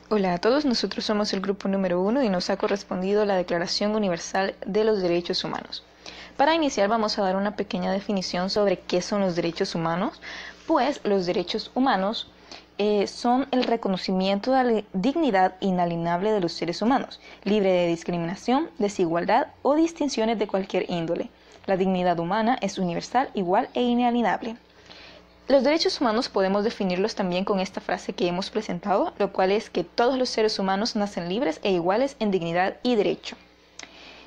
Hola a todos, nosotros somos el grupo número 1 y nos ha correspondido la Declaración Universal de los Derechos Humanos. Para iniciar vamos a dar una pequeña definición sobre qué son los derechos humanos, pues los derechos humanos son el reconocimiento de la dignidad inalienable de los seres humanos, libre de discriminación, desigualdad o distinciones de cualquier índole. La dignidad humana es universal, igual e inalienable. Los derechos humanos podemos definirlos también con esta frase que hemos presentado, lo cual es que todos los seres humanos nacen libres e iguales en dignidad y derecho.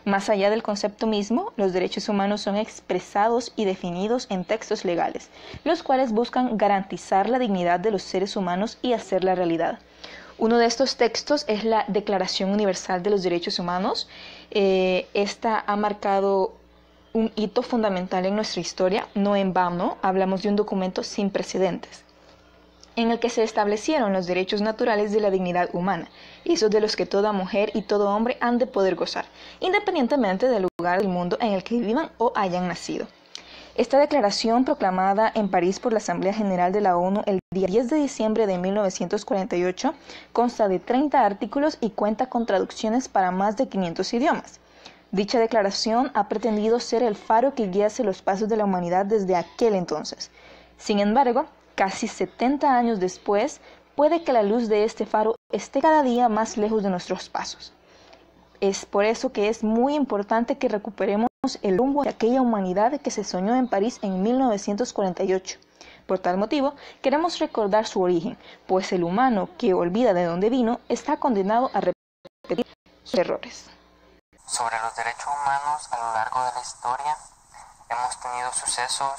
Más allá del concepto mismo, los derechos humanos son expresados y definidos en textos legales, los cuales buscan garantizar la dignidad de los seres humanos y hacerla realidad. Uno de estos textos es la Declaración Universal de los Derechos Humanos. Esta ha marcado un hito fundamental en nuestra historia. No en vano hablamos de un documento sin precedentes, en el que se establecieron los derechos naturales de la dignidad humana, esos de los que toda mujer y todo hombre han de poder gozar, independientemente del lugar del mundo en el que vivan o hayan nacido. Esta declaración, proclamada en París por la Asamblea General de la ONU el día 10 de diciembre de 1948, consta de 30 artículos y cuenta con traducciones para más de 500 idiomas. Dicha declaración ha pretendido ser el faro que guiase los pasos de la humanidad desde aquel entonces. Sin embargo, casi 70 años después, puede que la luz de este faro esté cada día más lejos de nuestros pasos. Es por eso que es muy importante que recuperemos el rumbo de aquella humanidad que se soñó en París en 1948. Por tal motivo, queremos recordar su origen, pues el humano que olvida de dónde vino está condenado a repetir sus errores. Sobre los derechos humanos, a lo largo de la historia hemos tenido sucesos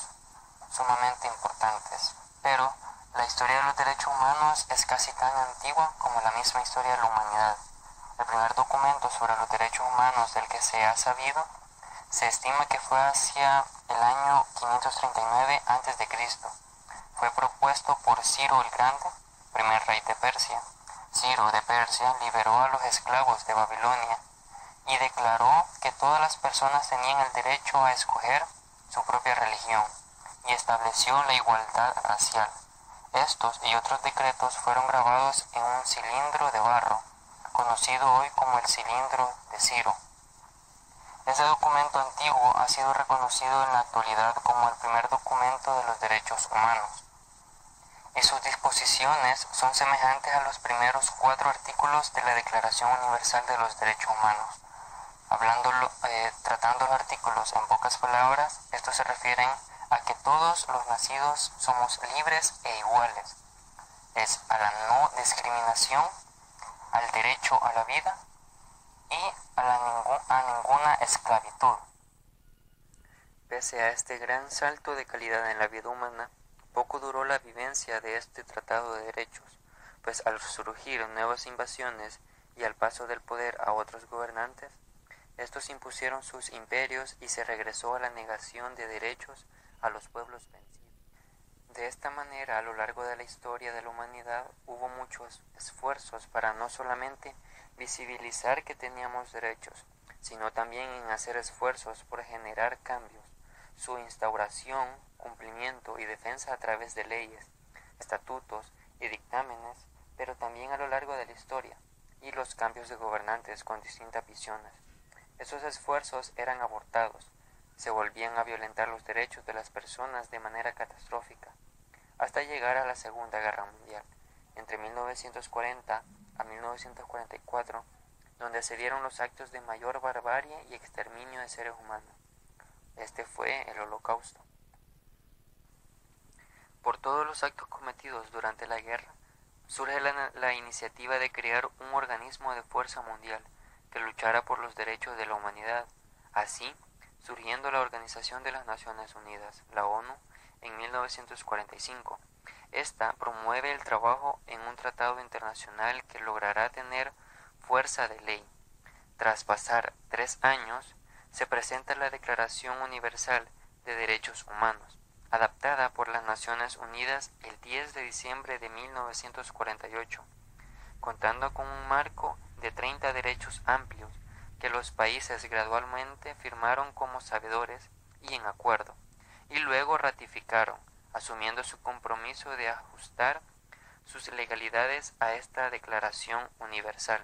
sumamente importantes, pero la historia de los derechos humanos es casi tan antigua como la misma historia de la humanidad. El primer documento sobre los derechos humanos del que se ha sabido se estima que fue hacia el año 539 a.C. Fue propuesto por Ciro el Grande, primer rey de Persia. Ciro de Persia liberó a los esclavos de Babilonia y declaró que todas las personas tenían el derecho a escoger su propia religión y estableció la igualdad racial. Estos y otros decretos fueron grabados en un cilindro de barro, conocido hoy como el cilindro de Ciro. Ese documento antiguo ha sido reconocido en la actualidad como el primer documento de los derechos humanos, y sus disposiciones son semejantes a los primeros 4 artículos de la Declaración Universal de los Derechos Humanos. Tratando los artículos en pocas palabras, estos se refieren a que todos los nacidos somos libres e iguales. Es a la no discriminación, al derecho a la vida y a ninguna esclavitud. Pese a este gran salto de calidad en la vida humana, poco duró la vivencia de este tratado de derechos, pues al surgir nuevas invasiones y al paso del poder a otros gobernantes, estos impusieron sus imperios y se regresó a la negación de derechos a los pueblos vencidos. De esta manera, a lo largo de la historia de la humanidad, hubo muchos esfuerzos para no solamente visibilizar que teníamos derechos, sino también en hacer esfuerzos por generar cambios, su instauración, cumplimiento y defensa a través de leyes, estatutos y dictámenes, pero también a lo largo de la historia, y los cambios de gobernantes con distintas visiones. Esos esfuerzos eran abortados, se volvían a violentar los derechos de las personas de manera catastrófica, hasta llegar a la Segunda Guerra Mundial, entre 1940 a 1944, donde se dieron los actos de mayor barbarie y exterminio de seres humanos. Este fue el Holocausto. Por todos los actos cometidos durante la guerra, surge la iniciativa de crear un organismo de fuerza mundial que luchara por los derechos de la humanidad, así surgiendo la Organización de las Naciones Unidas, la ONU, en 1945. Esta promueve el trabajo en un tratado internacional que logrará tener fuerza de ley. Tras pasar 3 años, se presenta la Declaración Universal de Derechos Humanos, adaptada por las Naciones Unidas el 10 de diciembre de 1948, contando con un marco de 30 derechos amplios que los países gradualmente firmaron como sabedores y en acuerdo, y luego ratificaron, asumiendo su compromiso de ajustar sus legalidades a esta Declaración Universal.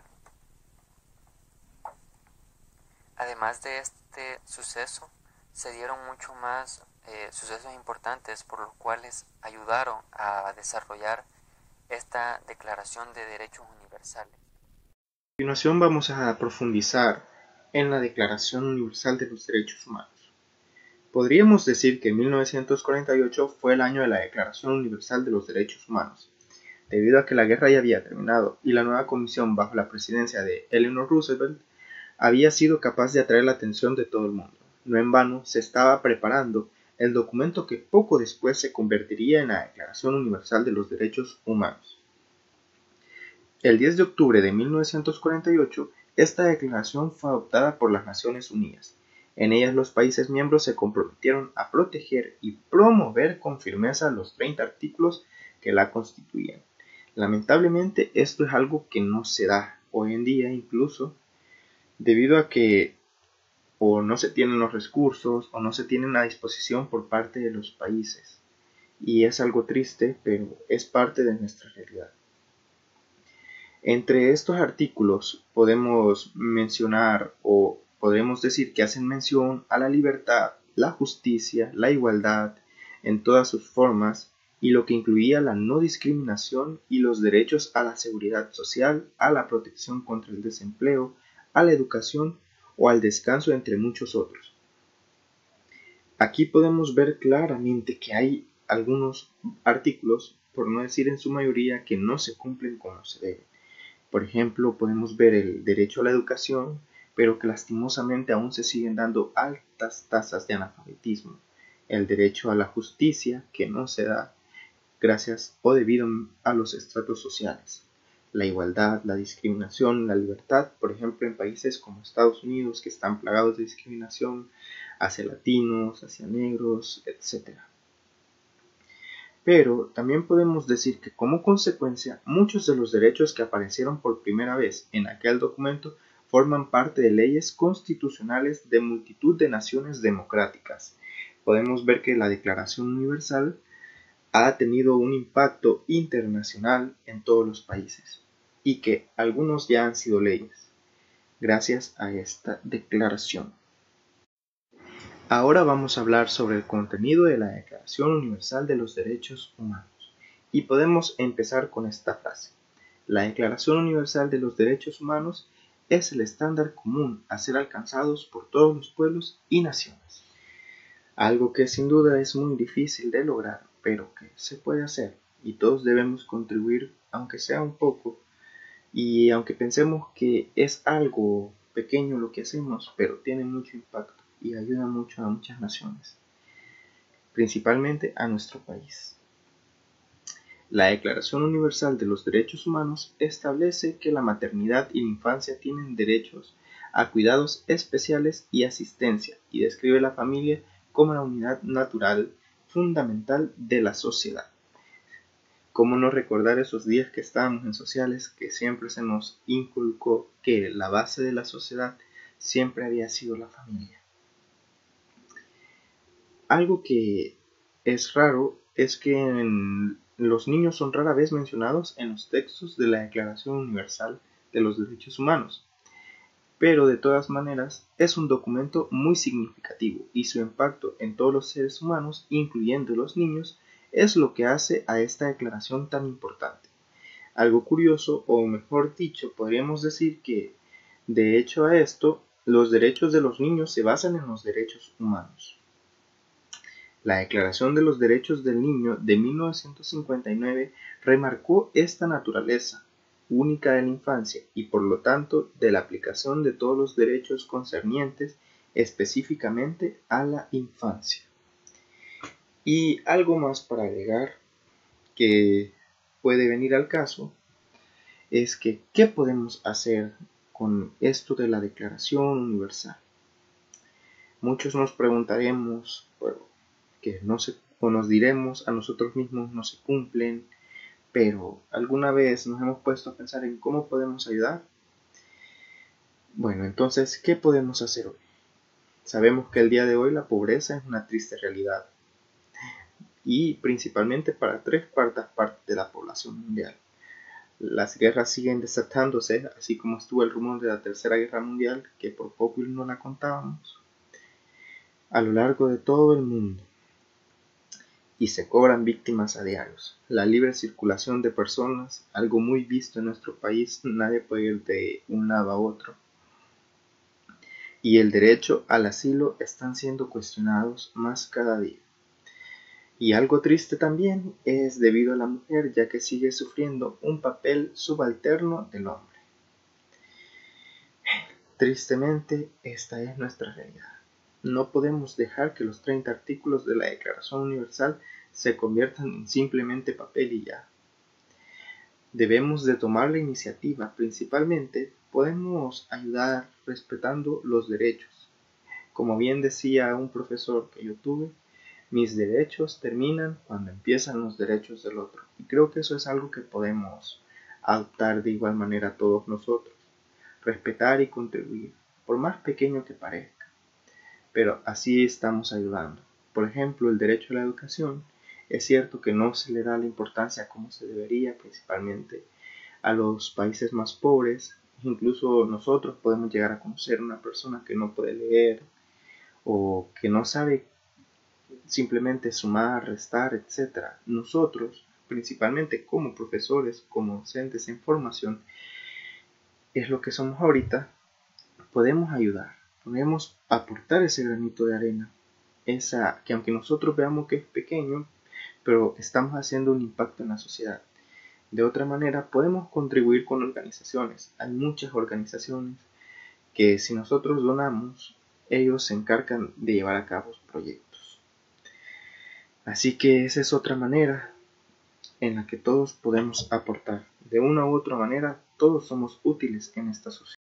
Además de este suceso, se dieron mucho más sucesos importantes por los cuales ayudaron a desarrollar esta Declaración de Derechos Universales. A continuación vamos a profundizar en la Declaración Universal de los Derechos Humanos. Podríamos decir que 1948 fue el año de la Declaración Universal de los Derechos Humanos, debido a que la guerra ya había terminado y la nueva comisión bajo la presidencia de Eleanor Roosevelt había sido capaz de atraer la atención de todo el mundo. No en vano se estaba preparando el documento que poco después se convertiría en la Declaración Universal de los Derechos Humanos. El 10 de octubre de 1948, esta declaración fue adoptada por las Naciones Unidas. En ellas los países miembros se comprometieron a proteger y promover con firmeza los 30 artículos que la constituían. Lamentablemente esto es algo que no se da hoy en día, incluso debido a que o no se tienen los recursos o no se tienen a disposición por parte de los países. Y es algo triste, pero es parte de nuestra realidad. Entre estos artículos podemos mencionar o podemos decir que hacen mención a la libertad, la justicia, la igualdad en todas sus formas y lo que incluía la no discriminación y los derechos a la seguridad social, a la protección contra el desempleo, a la educación o al descanso, entre muchos otros. Aquí podemos ver claramente que hay algunos artículos, por no decir en su mayoría, que no se cumplen como se debe. Por ejemplo, podemos ver el derecho a la educación, pero que lastimosamente aún se siguen dando altas tasas de analfabetismo. El derecho a la justicia, que no se da gracias o debido a los estratos sociales. La igualdad, la discriminación, la libertad, por ejemplo, en países como Estados Unidos, que están plagados de discriminación hacia latinos, hacia negros, etc. Pero también podemos decir que como consecuencia, muchos de los derechos que aparecieron por primera vez en aquel documento forman parte de leyes constitucionales de multitud de naciones democráticas. Podemos ver que la Declaración Universal ha tenido un impacto internacional en todos los países y que algunos ya han sido leyes gracias a esta declaración. Ahora vamos a hablar sobre el contenido de la Declaración Universal de los Derechos Humanos y podemos empezar con esta frase. La Declaración Universal de los Derechos Humanos es el estándar común a ser alcanzados por todos los pueblos y naciones. Algo que sin duda es muy difícil de lograr, pero que se puede hacer y todos debemos contribuir, aunque sea un poco, y aunque pensemos que es algo pequeño lo que hacemos, pero tiene mucho impacto y ayuda mucho a muchas naciones, principalmente a nuestro país. La Declaración Universal de los Derechos Humanos establece que la maternidad y la infancia tienen derechos a cuidados especiales y asistencia, y describe la familia como la unidad natural fundamental de la sociedad. ¿Cómo no recordar esos días que estábamos en sociales, que siempre se nos inculcó que la base de la sociedad siempre había sido la familia? Algo que es raro es que los niños son rara vez mencionados en los textos de la Declaración Universal de los Derechos Humanos, pero de todas maneras es un documento muy significativo y su impacto en todos los seres humanos, incluyendo los niños, es lo que hace a esta declaración tan importante. Algo curioso, o mejor dicho, podríamos decir que, de hecho a esto, los derechos de los niños se basan en los derechos humanos. La Declaración de los Derechos del Niño de 1959 remarcó esta naturaleza única de la infancia y por lo tanto de la aplicación de todos los derechos concernientes específicamente a la infancia. Y algo más para agregar que puede venir al caso es que ¿qué podemos hacer con esto de la Declaración Universal? Muchos nos preguntaremos, que o nos diremos a nosotros mismos no se cumplen, pero ¿alguna vez nos hemos puesto a pensar en cómo podemos ayudar? Bueno, entonces, ¿qué podemos hacer hoy? Sabemos que el día de hoy la pobreza es una triste realidad. y principalmente para 3/4 partes de la población mundial. Las guerras siguen desatándose, así como estuvo el rumor de la Tercera Guerra Mundial, que por poco no la contábamos, a lo largo de todo el mundo. Y se cobran víctimas a diarios. La libre circulación de personas, algo muy visto en nuestro país, nadie puede ir de un lado a otro. Y el derecho al asilo están siendo cuestionados más cada día. Y algo triste también es debido a la mujer, ya que sigue sufriendo un papel subalterno del hombre. Tristemente, esta es nuestra realidad. No podemos dejar que los 30 artículos de la Declaración Universal se conviertan en simplemente papel y ya. Debemos de tomar la iniciativa. Principalmente, podemos ayudar respetando los derechos. Como bien decía un profesor que yo tuve, mis derechos terminan cuando empiezan los derechos del otro. Y creo que eso es algo que podemos adoptar de igual manera todos nosotros. Respetar y contribuir, por más pequeño que parezca. Pero así estamos ayudando. Por ejemplo, el derecho a la educación. Es cierto que no se le da la importancia como se debería, principalmente a los países más pobres. Incluso nosotros podemos llegar a conocer a una persona que no puede leer o que no sabe simplemente sumar, restar, etc. Nosotros, principalmente como profesores, como docentes en formación, es lo que somos ahorita, podemos ayudar, podemos aportar ese granito de arena, esa que aunque nosotros veamos que es pequeño, pero estamos haciendo un impacto en la sociedad. De otra manera, podemos contribuir con organizaciones. Hay muchas organizaciones que si nosotros donamos, ellos se encargan de llevar a cabo proyectos. Así que esa es otra manera en la que todos podemos aportar. De una u otra manera, todos somos útiles en esta sociedad.